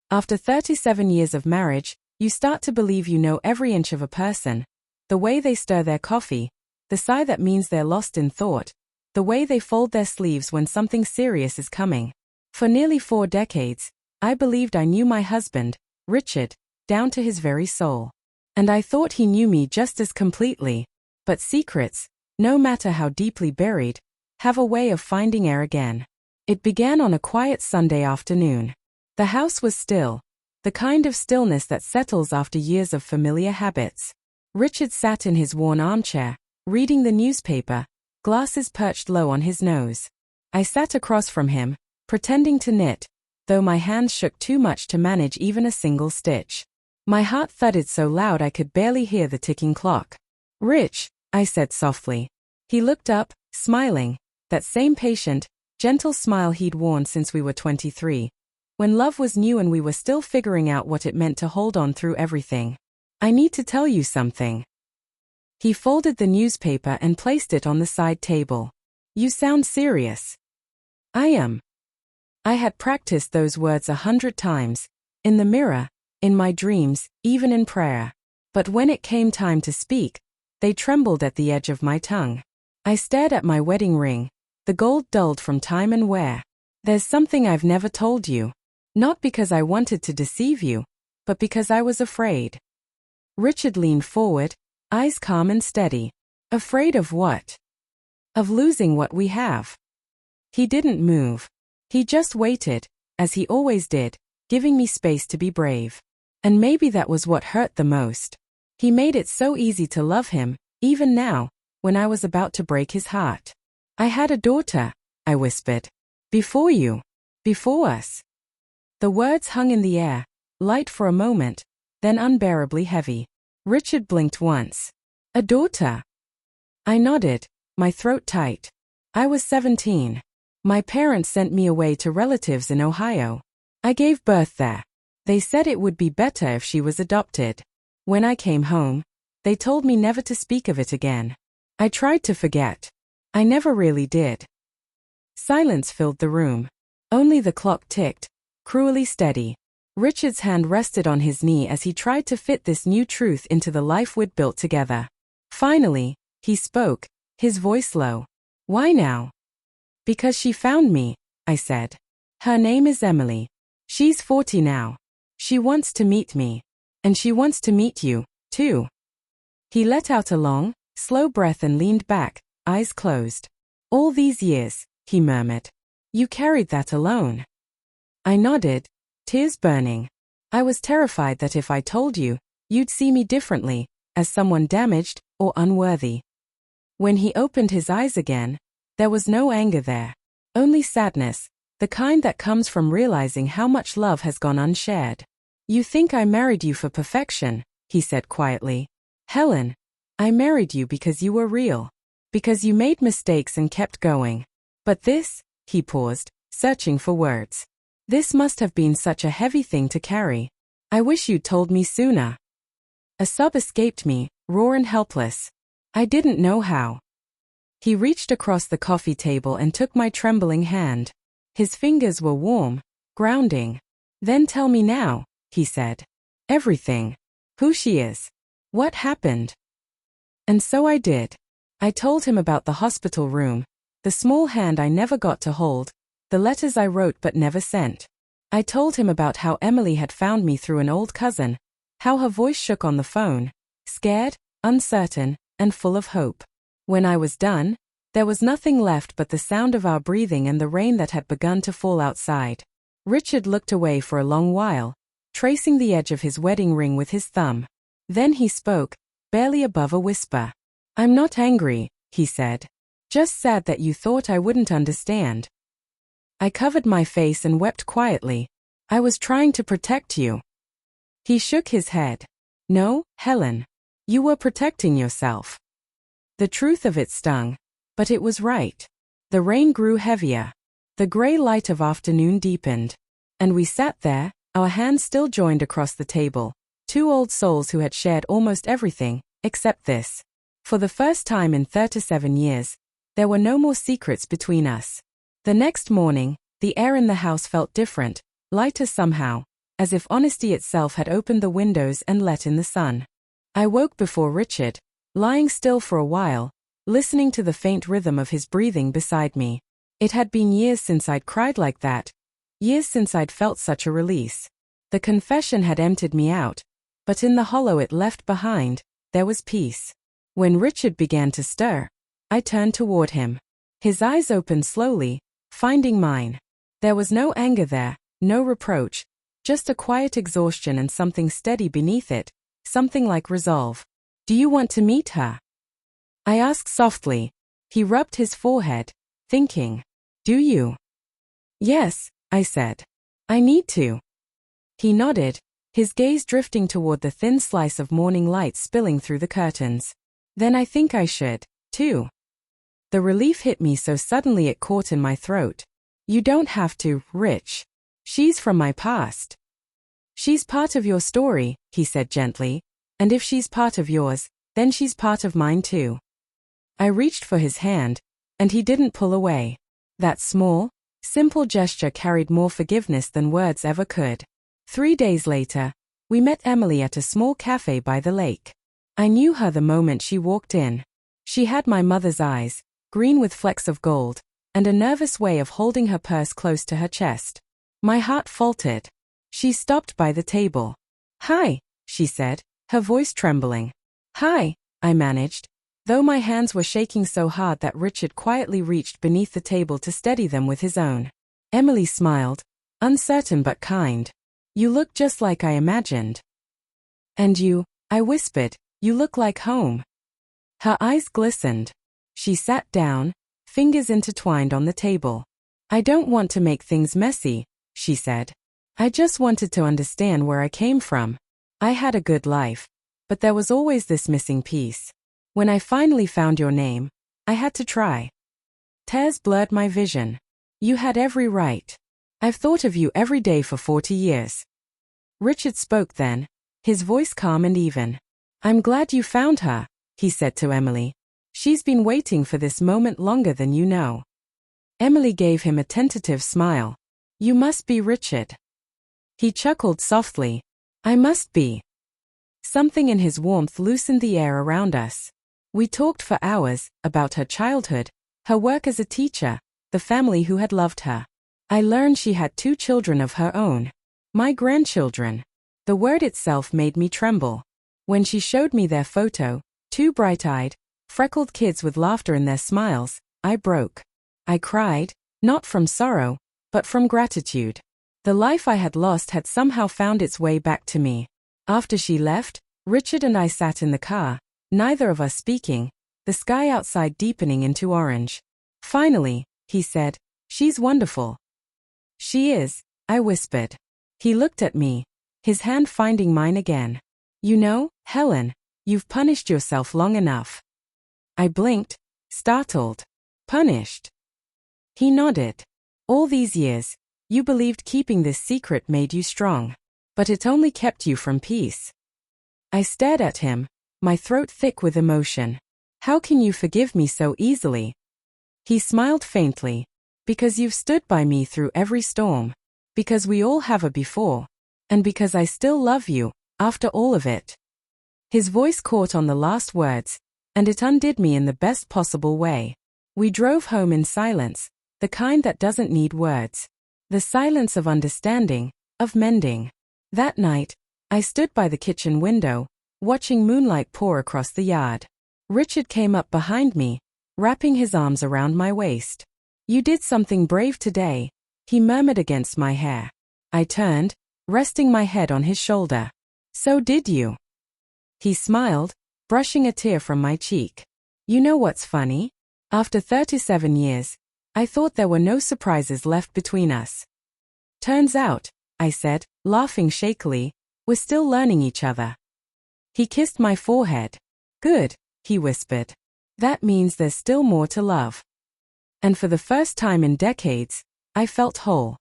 After 37 years of marriage, you start to believe you know every inch of a person. The way they stir their coffee, the sigh that means they're lost in thought, the way they fold their sleeves when something serious is coming. For nearly 4 decades, I believed I knew my husband, Richard, down to his very soul. And I thought he knew me just as completely. But secrets, no matter how deeply buried, have a way of finding air again. It began on a quiet Sunday afternoon. The house was still, the kind of stillness that settles after years of familiar habits. Richard sat in his worn armchair, reading the newspaper, glasses perched low on his nose. I sat across from him, pretending to knit, though my hands shook too much to manage even a single stitch. My heart thudded so loud I could barely hear the ticking clock. "Rich," I said softly. He looked up, smiling, that same patient, gentle smile he'd worn since we were 23. When love was new and we were still figuring out what it meant to hold on through everything. "I need to tell you something." He folded the newspaper and placed it on the side table. "You sound serious." "I am." I had practiced those words 100 times, in the mirror, in my dreams, even in prayer. But when it came time to speak, they trembled at the edge of my tongue. I stared at my wedding ring, the gold dulled from time and wear. "There's something I've never told you. Not because I wanted to deceive you, but because I was afraid." Richard leaned forward, eyes calm and steady. "Afraid of what?" "Of losing what we have." He didn't move. He just waited, as he always did, giving me space to be brave. And maybe that was what hurt the most. He made it so easy to love him, even now, when I was about to break his heart. "I had a daughter," I whispered. "Before you. Before us." The words hung in the air, light for a moment, then unbearably heavy. Richard blinked once. "A daughter?" I nodded, my throat tight. "I was 17. My parents sent me away to relatives in Ohio. I gave birth there. They said it would be better if she was adopted. When I came home, they told me never to speak of it again. I tried to forget. I never really did." Silence filled the room. Only the clock ticked, cruelly steady. Richard's hand rested on his knee as he tried to fit this new truth into the life we'd built together. Finally, he spoke, his voice low. "Why now?" "Because she found me," I said. "Her name is Emily. She's 40 now. She wants to meet me. And she wants to meet you, too." He let out a long, slow breath and leaned back, eyes closed. "All these years," he murmured. "You carried that alone." I nodded, tears burning. I was terrified that if I told you, you'd see me differently, as someone damaged or unworthy. When he opened his eyes again, there was no anger there. Only sadness, the kind that comes from realizing how much love has gone unshared. "You think I married you for perfection," he said quietly. "Helen, I married you because you were real. Because you made mistakes and kept going. But this," he paused, searching for words. "This must have been such a heavy thing to carry. I wish you'd told me sooner." A sob escaped me, raw and helpless. I didn't know how. He reached across the coffee table and took my trembling hand. His fingers were warm, grounding. "Then tell me now," he said. "Everything. Who she is. What happened." And so I did. I told him about the hospital room, the small hand I never got to hold, the letters I wrote but never sent. I told him about how Emily had found me through an old cousin, how her voice shook on the phone, scared, uncertain, and full of hope. When I was done, there was nothing left but the sound of our breathing and the rain that had begun to fall outside. Richard looked away for a long while, tracing the edge of his wedding ring with his thumb. Then he spoke, barely above a whisper. "I'm not angry," he said. "Just sad that you thought I wouldn't understand." I covered my face and wept quietly. "I was trying to protect you." He shook his head. "No, Helen. You were protecting yourself." The truth of it stung, but it was right. The rain grew heavier. The gray light of afternoon deepened. And we sat there, our hands still joined across the table, two old souls who had shared almost everything, except this. For the first time in 37 years, there were no more secrets between us. The next morning, the air in the house felt different, lighter somehow, as if honesty itself had opened the windows and let in the sun. I woke before Richard, lying still for a while, listening to the faint rhythm of his breathing beside me. It had been years since I'd cried like that, years since I'd felt such a release. The confession had emptied me out, but in the hollow it left behind, there was peace. When Richard began to stir, I turned toward him. His eyes opened slowly, finding mine. There was no anger there, no reproach, just a quiet exhaustion and something steady beneath it, something like resolve. "Do you want to meet her?" I asked softly. He rubbed his forehead, thinking. "Do you?" "Yes," I said. "I need to." He nodded, his gaze drifting toward the thin slice of morning light spilling through the curtains. "Then I think I should, too." The relief hit me so suddenly it caught in my throat. "You don't have to, Rich. She's from my past." "She's part of your story," he said gently, "and if she's part of yours, then she's part of mine too." I reached for his hand, and he didn't pull away. That small, simple gesture carried more forgiveness than words ever could. 3 days later, we met Emily at a small cafe by the lake. I knew her the moment she walked in. She had my mother's eyes, green with flecks of gold, and a nervous way of holding her purse close to her chest. My heart faltered. She stopped by the table. "Hi," she said, her voice trembling. "Hi," I managed, though my hands were shaking so hard that Richard quietly reached beneath the table to steady them with his own. Emily smiled, uncertain but kind. "You look just like I imagined." "And you," I whispered, "you look like home." Her eyes glistened. She sat down, fingers intertwined on the table. "I don't want to make things messy," she said. "I just wanted to understand where I came from. I had a good life, but there was always this missing piece. When I finally found your name, I had to try." Tears blurred my vision. "You had every right. I've thought of you every day for 40 years. Richard spoke then, his voice calm and even. "I'm glad you found her," he said to Emily. "She's been waiting for this moment longer than you know." Emily gave him a tentative smile. "You must be Richard." He chuckled softly. "I must be." Something in his warmth loosened the air around us. We talked for hours, about her childhood, her work as a teacher, the family who had loved her. I learned she had 2 children of her own. My grandchildren. The word itself made me tremble. When she showed me their photo, 2 bright-eyed, freckled kids with laughter in their smiles, I broke. I cried, not from sorrow, but from gratitude. The life I had lost had somehow found its way back to me. After she left, Richard and I sat in the car, neither of us speaking, the sky outside deepening into orange. "Finally," he said, "she's wonderful." "She is," I whispered. He looked at me, his hand finding mine again. "You know, Helen, you've punished yourself long enough." I blinked, startled. "Punished?" He nodded. "All these years, you believed keeping this secret made you strong. But it only kept you from peace." I stared at him, my throat thick with emotion. "How can you forgive me so easily?" He smiled faintly. "Because you've stood by me through every storm. Because we all have a before. And because I still love you, after all of it." His voice caught on the last words, and it undid me in the best possible way. We drove home in silence, the kind that doesn't need words. The silence of understanding, of mending. That night, I stood by the kitchen window, watching moonlight pour across the yard. Richard came up behind me, wrapping his arms around my waist. "You did something brave today," he murmured against my hair. I turned, resting my head on his shoulder. "So did you." He smiled, brushing a tear from my cheek. "You know what's funny? After 37 years, I thought there were no surprises left between us. Turns out," I said, laughing shakily, "we're still learning each other." He kissed my forehead. "Good," he whispered. "That means there's still more to love." And for the first time in decades, I felt whole.